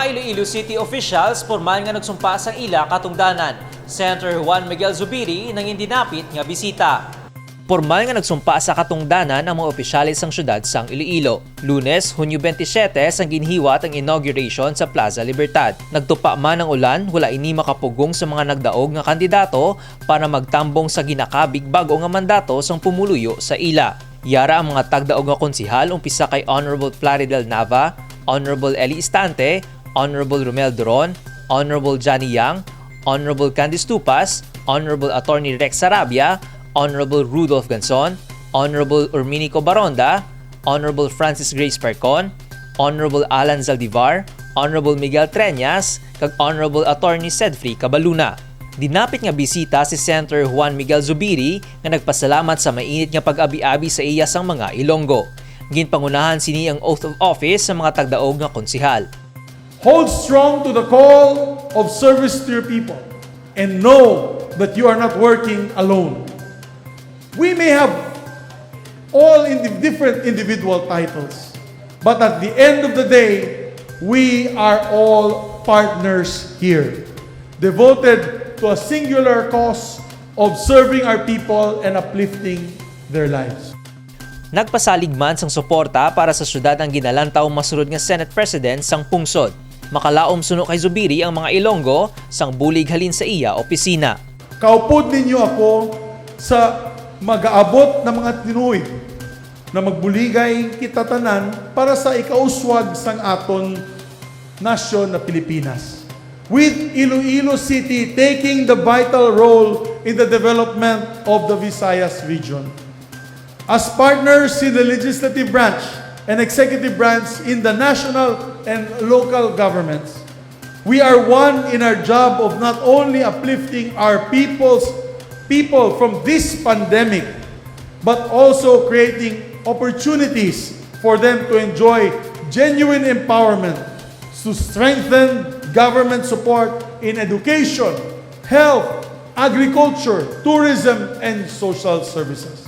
mga Iloilo City officials pormal nga nagsumpa sang ila katungdanan. Senator Juan Miguel Zubiri nang indinapit nga bisita. Pormal nga nagsumpa sa katungdanan ang mga opisyalis sang syudad sang Iloilo. Lunes, Hunyo 27, sang ginhiwat ang inauguration sa Plaza Libertad. Nagtupa man ang ulan, wala ini makapugong sa mga nagdaog nga kandidato para magtambong sa ginakabig bago nga mandato sang pumuluyo sa ila. Yara ang mga tagdaog nga konsihal umpisa kay Honorable Plaridel Nava, Honorable Eli Istante, Honorable Romel Duron, Honorable Johnny Yang, Honorable Candice Tupas, Honorable Attorney Rex Sarabia, Honorable Rudolph Ganson, Honorable Urminico Baronda, Honorable Francis Grace Percon, Honorable Alan Zaldivar, Honorable Miguel Treñas, kag Honorable Attorney Cedfrey Cabaluna. Dinapit nga bisita si Senator Juan Miguel Zubiri nga nagpasalamat sa mainit nga pag-abi-abi sa iya sang mga Ilonggo. Ginpangunahan sini ang oath of office sa mga tagdaog nga konsihal. Hold strong to the call of service to your people and know that you are not working alone. We may have all different individual titles, but at the end of the day, we are all partners here, devoted to a singular cause of serving our people and uplifting their lives. Nagpasalig man sang suporta para sa syudad ang ginalantaw masulod nga Senate President sang pungsod. Makalaom suno kay Zubiri ang mga Ilonggo sang bulig halin sa iya opisina. Kaupod ninyo ako sa mag-aabot na mga tinuoy na magbuligay kita tanan para sa ikauswag sang aton nasyon na Pilipinas. With Iloilo City taking the vital role in the development of the Visayas region. As partners in the legislative branch and executive branch in the national and local governments, we are one in our job of not only uplifting our people from this pandemic, but also creating opportunities for them to enjoy genuine empowerment to strengthen government support in education, health, agriculture, tourism, and social services.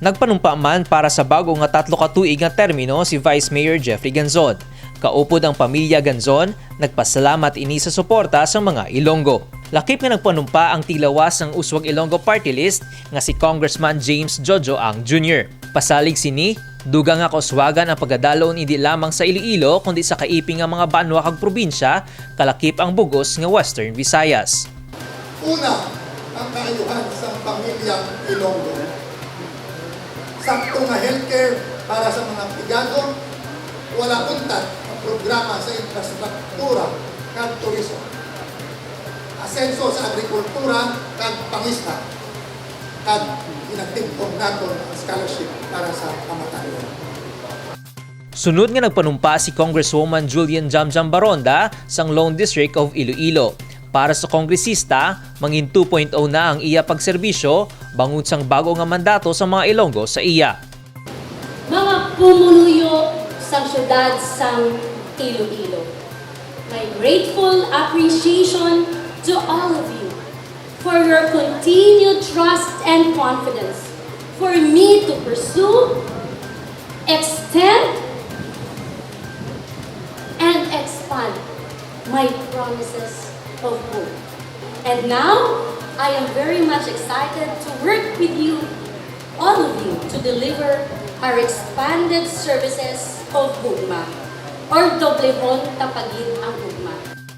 Nagpanumpa man para sa bago nga 3 ka tuig nga termino si Vice Mayor Jeffrey Ganzon. Kaupod ang pamilya Ganzon, nagpasalamat ini sa suporta sa mga Ilonggo. Lakip nga nagpanumpa ang tilawas ng Uswag Ilonggo Party List nga si Congressman James Jojo Ang Jr. Pasalig sini, duga nga kauswagan ang pagdadalon hindi lamang sa Iloilo kundi sa kaiping nga mga banwa kag probinsya, kalakip ang bugos nga Western Visayas. Una, ang kaayuhan sa pamilyang Ilonggo. Sakto nga healthcare para sa mga pigado, wala untat ang programa sa infrastruktura kag turismo. Asenso sa agrikultura kag pangisda, kag inagtingkong naton ang scholarship para sa kamatayon. Sunod nga nagpanumpa si Congresswoman Julian Jamjam Baronda sang Lone District of Iloilo. Para sa kongresista, mangin 2.0 na ang iya pagserbisyo bangod sang bago nga mandato sa mga Ilonggo sa iya. Mga pumuluyo sang syudad sang Iloilo. My grateful appreciation to all of you for your continued trust and confidence for me to pursue, extend, and expand my promises of hope. And now, I am very much excited to work with you, all of you, to deliver our expanded services of Hugma, or Doblehon Tapagid ang Hugma.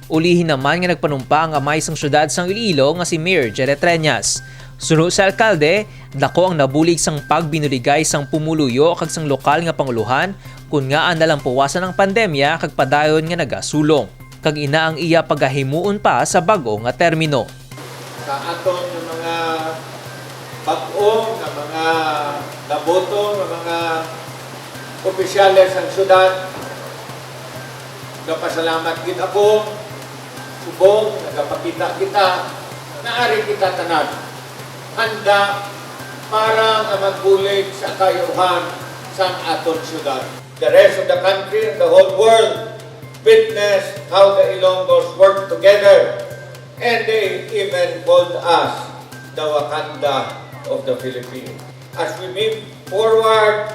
Ulihin naman nga nagpanumpa ang amay sang syudad sang Iloilo nga si Mayor Jere Treñas. Sunod sa alkalde, dako ang nabulig sang pagbinuligay sang pumuluyo kag sang lokal nga panguluhan kun nga ang nalampuwasan ng pandemya kag padayon nga nagasulong. Kag ina ang iya pagahimuon pa sa bago nga termino. Sa aton mga bag-o nga mga naboto nga mga opisyales ng syudad, nagpasalamat gid ako, subong nagapakita kita, naari kita tanan handa para nga magbulig sa kayuhan sa aton syudad. The rest of the country and the whole world witness how the Ilonggos work together, and they even called us the Wakanda of the Philippines. As we move forward,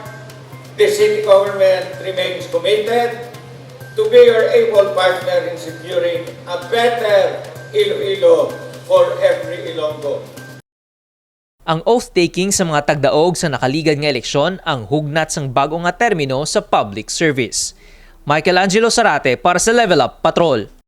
the city government remains committed to be your able partner in securing a better Iloilo for every Ilonggo. Ang oath-taking sa mga tagdaog sa nakaligad nga eleksyon ang hugnat sang bago nga termino sa public service. Michael Angelo Sarate para sa Level Up Patrol.